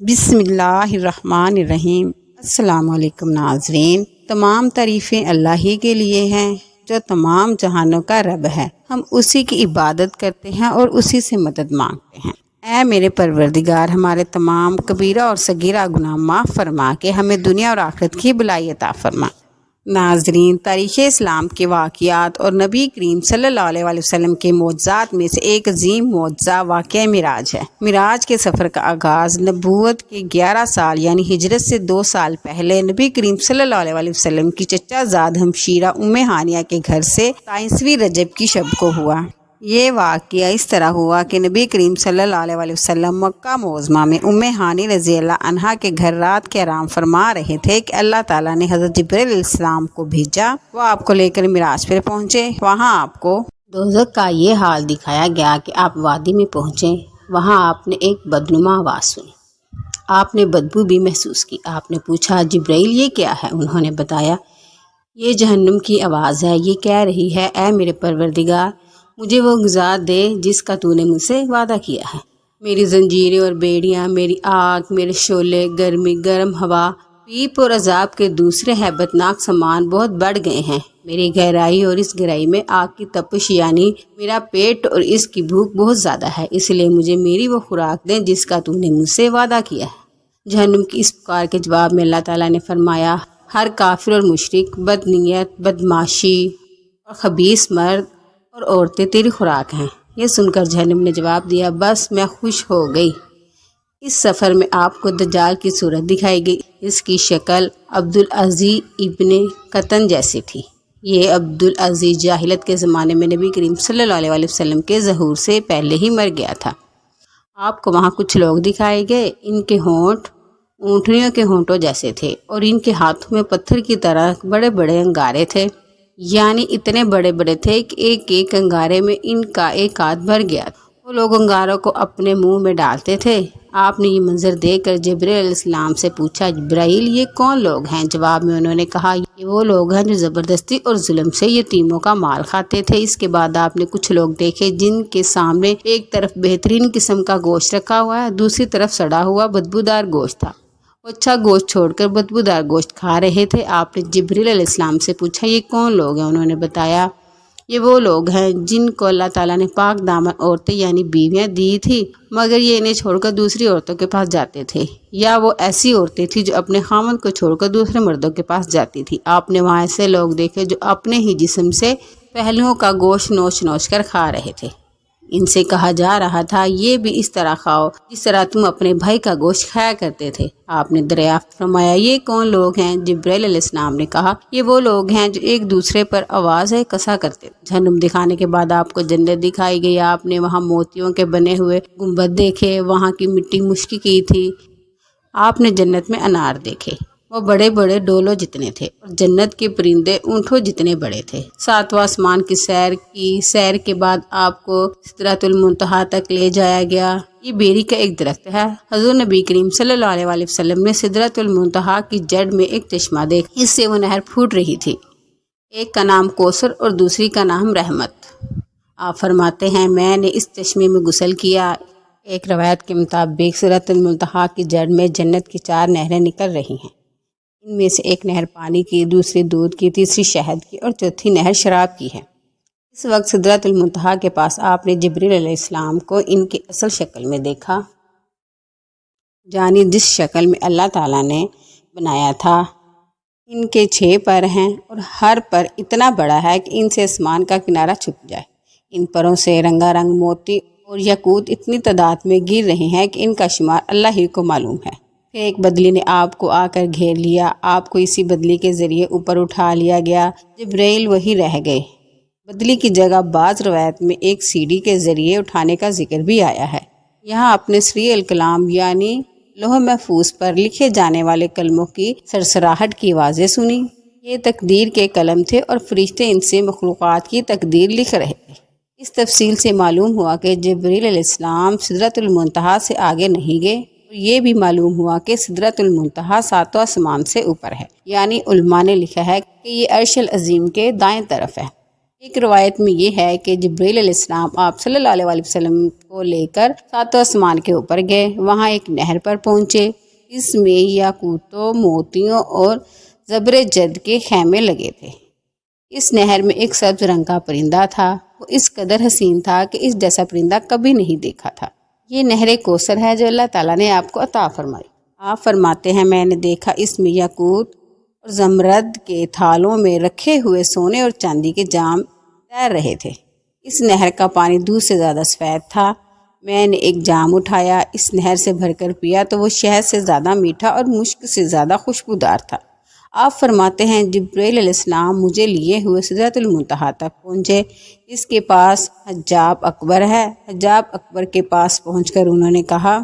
بسم اللہ الرحمن الرحیم۔ السلام علیکم ناظرین، تمام تعریفیں اللہ ہی کے لیے ہیں جو تمام جہانوں کا رب ہے۔ ہم اسی کی عبادت کرتے ہیں اور اسی سے مدد مانگتے ہیں۔ اے میرے پروردگار، ہمارے تمام کبیرہ اور صغیرہ گناہ معاف فرما کے ہمیں دنیا اور آخرت کی بھلائی عطا فرما۔ ناظرین، تاریخ اسلام کے واقعات اور نبی کریم صلی اللہ علیہ وسلم کے معجزات میں سے ایک عظیم معجزہ واقعہ معراج ہے۔ معراج کے سفر کا آغاز نبوت کے 11 سال یعنی ہجرت سے 2 سال پہلے نبی کریم صلی اللہ علیہ وسلم کی چچا زاد ہمشیرہ ام ہانیہ کے گھر سے 23ویں رجب کی شب کو ہوا۔ یہ واقعہ اس طرح ہوا کہ نبی کریم صلی اللہ علیہ وسلم مکہ معظمہ میں ام ہانی رضی اللہ عنہا کے گھر رات کے آرام فرما رہے تھے کہ اللہ تعالیٰ نے حضرت جبرائیل علیہ السلام کو بھیجا۔ وہ آپ کو لے کر معراج پر پہنچے۔ وہاں آپ کو دوزخ کا یہ حال دکھایا گیا کہ آپ وادی میں پہنچے۔ وہاں آپ نے ایک بدنما آواز سنی۔ آپ نے بدبو بھی محسوس کی۔ آپ نے پوچھا، جبرائیل یہ کیا ہے؟ انہوں نے بتایا، یہ جہنم کی آواز ہے۔ یہ کہہ رہی ہے، اے میرے پروردگار، مجھے وہ غذا دے جس کا تو نے مجھ سے وعدہ کیا ہے۔ میری زنجیریں اور بیڑیاں، میری آگ، میرے شعلے، گرمی، گرم ہوا، پیپ اور عذاب کے دوسرے ہیبت ناک سامان بہت بڑھ گئے ہیں۔ میری گہرائی اور اس گہرائی میں آگ کی تپش یعنی میرا پیٹ اور اس کی بھوک بہت زیادہ ہے، اس لیے مجھے میری وہ خوراک دیں جس کا تو نے مجھ سے وعدہ کیا ہے۔ جہنم کی اس پکار کے جواب میں اللہ تعالیٰ نے فرمایا، ہر کافر اور مشرک، بد نیت، بدماشی اور خبیث مرد اور عورتیں تیری خوراک ہیں۔ یہ سن کر جہنم نے جواب دیا، بس میں خوش ہو گئی۔ اس سفر میں آپ کو دجال کی صورت دکھائی گئی۔ اس کی شکل عبدالعزیز ابن قطن جیسی تھی۔ یہ عبدالعزیز جاہلیت کے زمانے میں نبی کریم صلی اللہ علیہ وسلم کے ظہور سے پہلے ہی مر گیا تھا۔ آپ کو وہاں کچھ لوگ دکھائے گئے۔ ان کے ہونٹ اونٹنیوں کے ہونٹوں جیسے تھے اور ان کے ہاتھوں میں پتھر کی طرح بڑے بڑے انگارے تھے، یعنی اتنے بڑے بڑے تھے کہ ایک ایک انگارے میں ان کا ایک ہاتھ بھر گیا۔ وہ لوگ انگاروں کو اپنے منہ میں ڈالتے تھے۔ آپ نے یہ منظر دیکھ کر جبرائیل علیہ السلام سے پوچھا، جبرائیل یہ کون لوگ ہیں؟ جواب میں انہوں نے کہا، یہ وہ لوگ ہیں جو زبردستی اور ظلم سے یتیموں کا مال کھاتے تھے۔ اس کے بعد آپ نے کچھ لوگ دیکھے جن کے سامنے ایک طرف بہترین قسم کا گوشت رکھا ہوا ہے، دوسری طرف سڑا ہوا بدبودار گوشت تھا۔ وہ اچھا گوشت چھوڑ کر بدبودار گوشت کھا رہے تھے۔ آپ نے جبرائیل علیہ السلام سے پوچھا، یہ کون لوگ ہیں؟ انہوں نے بتایا، یہ وہ لوگ ہیں جن کو اللہ تعالیٰ نے پاک دامن عورتیں یعنی بیویاں دی تھی، مگر یہ انہیں چھوڑ کر دوسری عورتوں کے پاس جاتے تھے، یا وہ ایسی عورتیں تھیں جو اپنے خامند کو چھوڑ کر دوسرے مردوں کے پاس جاتی تھی۔ آپ نے وہاں ایسے لوگ دیکھے جو اپنے ہی جسم سے پہلوؤں کا گوشت نوچ نوچ کر کھا رہے تھے۔ ان سے کہا جا رہا تھا، یہ بھی اس طرح کھاؤ جس طرح تم اپنے بھائی کا گوشت کھایا کرتے تھے۔ آپ نے دریافت فرمایا، یہ کون لوگ ہیں؟ جبرائیل علیہ السلام نے کہا، یہ وہ لوگ ہیں جو ایک دوسرے پر آواز کسا کرتے تھے۔ جہنم دکھانے کے بعد آپ کو جنت دکھائی گئی۔ آپ نے وہاں موتیوں کے بنے ہوئے گنبد دیکھے، وہاں کی مٹی مشکی کی تھی۔ آپ نے جنت میں انار دیکھے، وہ بڑے بڑے ڈولوں جتنے تھے، اور جنت کے پرندے اونٹوں جتنے بڑے تھے۔ 7واں آسمان کی سیر کے بعد آپ کو سدرۃ المنتہا تک لے جایا گیا۔ یہ بیری کا ایک درخت ہے۔ حضور نبی کریم صلی اللہ علیہ وسلم نے سدرۃ المنتہا کی جڑ میں ایک چشمہ دیکھا، اس سے وہ نہر پھوٹ رہی تھی۔ ایک کا نام کوثر اور دوسری کا نام رحمت۔ آپ فرماتے ہیں، میں نے اس چشمے میں غسل کیا۔ ایک روایت کے مطابق سدرۃ المنتہا کی جڑ میں جنت کی 4 نہریں نکل رہی ہیں۔ ان میں سے ایک نہر پانی کی، دوسری دودھ کی، تیسری شہد کی اور چوتھی نہر شراب کی ہے۔ اس وقت سدرۃ المنتہا کے پاس آپ نے جبرائیل علیہ السلام کو ان کی اصل شکل میں دیکھا، یعنی جس شکل میں اللہ تعالیٰ نے بنایا تھا۔ ان کے 6 پر ہیں اور ہر پر اتنا بڑا ہے کہ ان سے آسمان کا کنارہ چھپ جائے۔ ان پروں سے رنگا رنگ موتی اور یاقوت اتنی تعداد میں گر رہے ہیں کہ ان کا شمار اللہ ہی کو معلوم ہے۔ پھر ایک بدلی نے آپ کو آ کر گھیر لیا۔ آپ کو اسی بدلی کے ذریعے اوپر اٹھا لیا گیا۔ جبرائیل وہی رہ گئے۔ بدلی کی جگہ بعض روایت میں ایک سیڑھی کے ذریعے اٹھانے کا ذکر بھی آیا ہے۔ یہاں اپنے سری الکلام یعنی لوح محفوظ پر لکھے جانے والے کلموں کی سرسراہٹ کی آوازیں سنی۔ یہ تقدیر کے قلم تھے اور فرشتے ان سے مخلوقات کی تقدیر لکھ رہے تھے۔ اس تفصیل سے معلوم ہوا کہ جبرائیل علیہ السلام سدرۃ المنتہا سے آگے نہیں گئے، اور یہ بھی معلوم ہوا کہ سدرۃ المنتہا 7واں آسمان سے اوپر ہے، یعنی علماء نے لکھا ہے کہ یہ عرش العظیم کے دائیں طرف ہے۔ ایک روایت میں یہ ہے کہ جبریل علیہ السلام آپ صلی اللہ علیہ وسلم کو لے کر ساتوں آسمان کے اوپر گئے، وہاں ایک نہر پر پہنچے، اس میں یاقوتوں، موتیوں اور زبرجد کے خیمے لگے تھے۔ اس نہر میں ایک سبز رنگ کا پرندہ تھا، وہ اس قدر حسین تھا کہ اس جیسا پرندہ کبھی نہیں دیکھا تھا۔ یہ نہر کوثر ہے جو اللہ تعالیٰ نے آپ کو عطا فرمائی۔ آپ فرماتے ہیں میں نے دیکھا اس میں یاقوت اور زمرد کے تھالوں میں رکھے ہوئے سونے اور چاندی کے جام تیر رہے تھے۔ اس نہر کا پانی دودھ سے زیادہ سفید تھا۔ میں نے ایک جام اٹھایا، اس نہر سے بھر کر پیا تو وہ شہد سے زیادہ میٹھا اور مشک سے زیادہ خوشبودار تھا۔ آپ فرماتے ہیں جبریل علیہ السلام مجھے لیے ہوئے سدرۃ المنتہا تک پہنچے، اس کے پاس حجاب اکبر ہے۔ حجاب اکبر کے پاس پہنچ کر انہوں نے کہا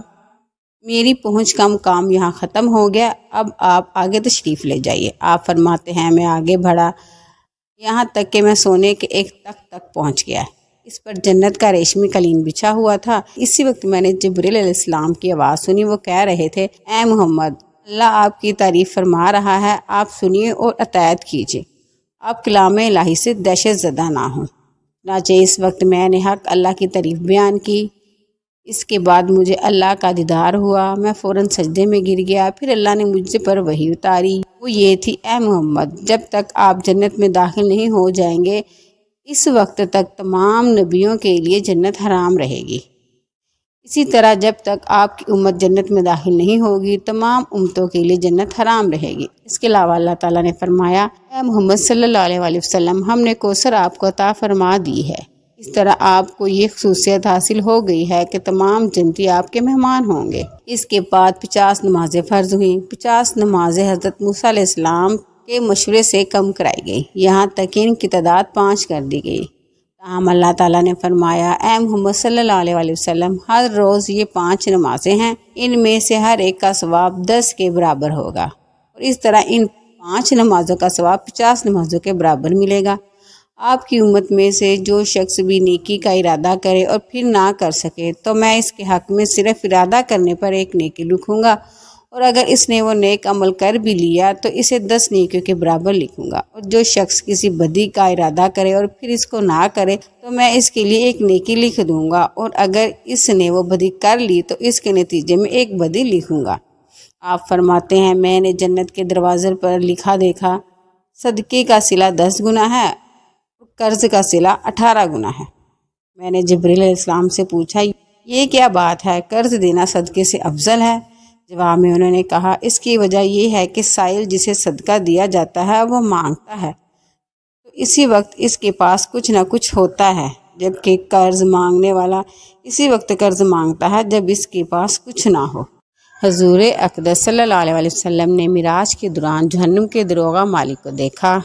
میری پہنچ کا مقام یہاں ختم ہو گیا، اب آپ آگے تشریف لے جائیے۔ آپ فرماتے ہیں میں آگے بڑھا یہاں تک کہ میں سونے کے ایک تخت تک پہنچ گیا، اس پر جنت کا ریشمی قالین بچھا ہوا تھا۔ اسی وقت میں نے جبریل علیہ السلام کی آواز سنی، وہ کہہ رہے تھے اے محمد، اللہ آپ کی تعریف فرما رہا ہے، آپ سنیے اور اطاعت کیجیے، آپ کلام الہی سے دہشت زدہ نہ ہوں۔ چنانچہ اس وقت میں نے حق اللہ کی تعریف بیان کی۔ اس کے بعد مجھے اللہ کا دیدار ہوا، میں فوراً سجدے میں گر گیا۔ پھر اللہ نے مجھ پر وحی اتاری، وہ یہ تھی اے محمد، جب تک آپ جنت میں داخل نہیں ہو جائیں گے اس وقت تک تمام نبیوں کے لیے جنت حرام رہے گی، اسی طرح جب تک آپ کی امت جنت میں داخل نہیں ہوگی تمام امتوں کے لیے جنت حرام رہے گی۔ اس کے علاوہ اللہ تعالیٰ نے فرمایا اے محمد صلی اللہ علیہ وسلم، ہم نے کوثر آپ کو عطا فرما دی ہے، اس طرح آپ کو یہ خصوصیت حاصل ہو گئی ہے کہ تمام جنتی آپ کے مہمان ہوں گے۔ اس کے بعد 50 نمازیں فرض ہوئیں۔ 50 نمازیں حضرت موسیٰ علیہ السلام کے مشورے سے کم کرائی گئی، یہاں تک کہ ان کی تعداد 5 کر دی گئی۔ تاہم اللہ تعالیٰ نے فرمایا اے محمد صلی اللہ علیہ وسلم، ہر روز یہ 5 نمازیں ہیں، ان میں سے ہر ایک کا ثواب 10 کے برابر ہوگا، اور اس طرح ان 5 نمازوں کا ثواب 50 نمازوں کے برابر ملے گا۔ آپ کی امت میں سے جو شخص بھی نیکی کا ارادہ کرے اور پھر نہ کر سکے تو میں اس کے حق میں صرف ارادہ کرنے پر 1 نیکی لکھوں گا، اور اگر اس نے وہ نیک عمل کر بھی لیا تو اسے 10 نیکیوں کے برابر لکھوں گا، اور جو شخص کسی بدی کا ارادہ کرے اور پھر اس کو نہ کرے تو میں اس کے لیے 1 نیکی لکھ دوں گا، اور اگر اس نے وہ بدی کر لی تو اس کے نتیجے میں 1 بدی لکھوں گا۔ آپ فرماتے ہیں میں نے جنت کے دروازے پر لکھا دیکھا صدقے کا صلہ 10 گنا ہے، قرض کا صلہ 18 گنا ہے۔ میں نے جبریل علیہ السلام سے پوچھا یہ کیا بات ہے، قرض دینا صدقے سے افضل ہے؟ جواب میں انہوں نے کہا اس کی وجہ یہ ہے کہ سائل جسے صدقہ دیا جاتا ہے وہ مانگتا ہے تو اسی وقت اس کے پاس کچھ نہ کچھ ہوتا ہے، جبکہ قرض مانگنے والا اسی وقت قرض مانگتا ہے جب اس کے پاس کچھ نہ ہو۔ حضور اقدس صلی اللہ علیہ وسلم نے معراج کے دوران جہنم کے داروغہ مالک کو دیکھا۔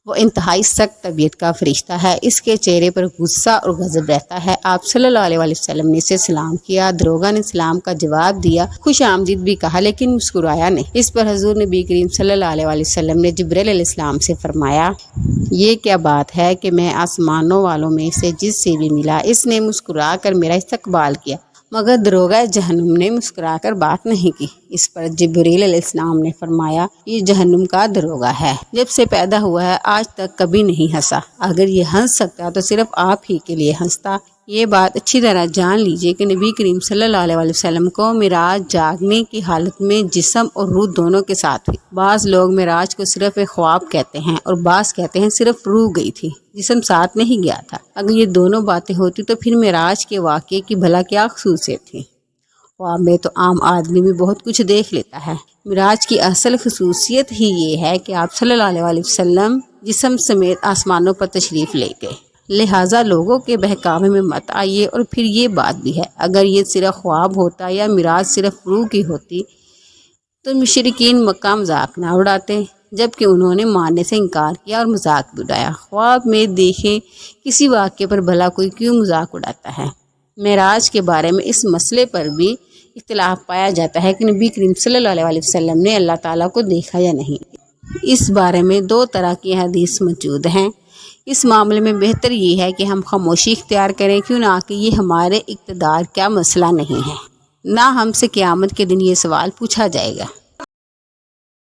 وہ انتہائی سخت طبیعت کا فرشتہ ہے، اس کے چہرے پر غصہ اور غضب رہتا ہے۔ آپ صلی اللہ علیہ وسلم نے اسے سلام کیا، داروغہ نے سلام کا جواب دیا، خوش آمدید بھی کہا لیکن مسکرایا نہیں۔ اس پر حضور نبی کریم صلی اللہ علیہ وسلم نے جبریل علیہ السلام سے فرمایا یہ کیا بات ہے کہ میں آسمانوں والوں میں سے جس سے بھی ملا اس نے مسکرا کر میرا استقبال کیا، مگر داروغہ جہنم نے مسکرا کر بات نہیں کی۔ اس پر جبریل علیہ السلام نے فرمایا یہ جہنم کا داروغہ ہے، جب سے پیدا ہوا ہے آج تک کبھی نہیں ہنسا، اگر یہ ہنس سکتا تو صرف آپ ہی کے لیے ہنستا۔ یہ بات اچھی طرح جان لیجئے کہ نبی کریم صلی اللہ علیہ وسلم کو معراج جاگنے کی حالت میں جسم اور روح دونوں کے ساتھ ہوئی۔ بعض لوگ معراج کو صرف ایک خواب کہتے ہیں اور بعض کہتے ہیں صرف روح گئی تھی، جسم ساتھ نہیں گیا تھا۔ اگر یہ دونوں باتیں ہوتی تو پھر معراج کے واقعے کی بھلا کیا خصوصیت تھی؟ خواب میں تو عام آدمی بھی بہت کچھ دیکھ لیتا ہے، معراج کی اصل خصوصیت ہی یہ ہے کہ آپ صلی اللہ علیہ وسلم جسم سمیت آسمانوں پر تشریف لے گئے، لہٰذا لوگوں کے بہکاوے میں مت آئیے۔ اور پھر یہ بات بھی ہے اگر یہ صرف خواب ہوتا یا معراج صرف روح کی ہوتی تو مشرکین مکہ مذاق نہ اڑاتے، جبکہ انہوں نے ماننے سے انکار کیا اور مذاق بھی اڑایا۔ خواب میں دیکھیں کسی واقعے پر بھلا کوئی کیوں مذاق اڑاتا ہے؟ معراج کے بارے میں اس مسئلے پر بھی اختلاف پایا جاتا ہے کہ نبی کریم صلی اللہ علیہ وسلم نے اللہ تعالیٰ کو دیکھا یا نہیں۔ اس بارے میں 2 طرح کی حدیث موجود ہیں۔ اس معاملے میں بہتر یہ ہے کہ ہم خاموشی اختیار کریں، کیوں نہ کہ یہ ہمارے اقتدار کا مسئلہ نہیں ہے، نہ ہم سے قیامت کے دن یہ سوال پوچھا جائے گا۔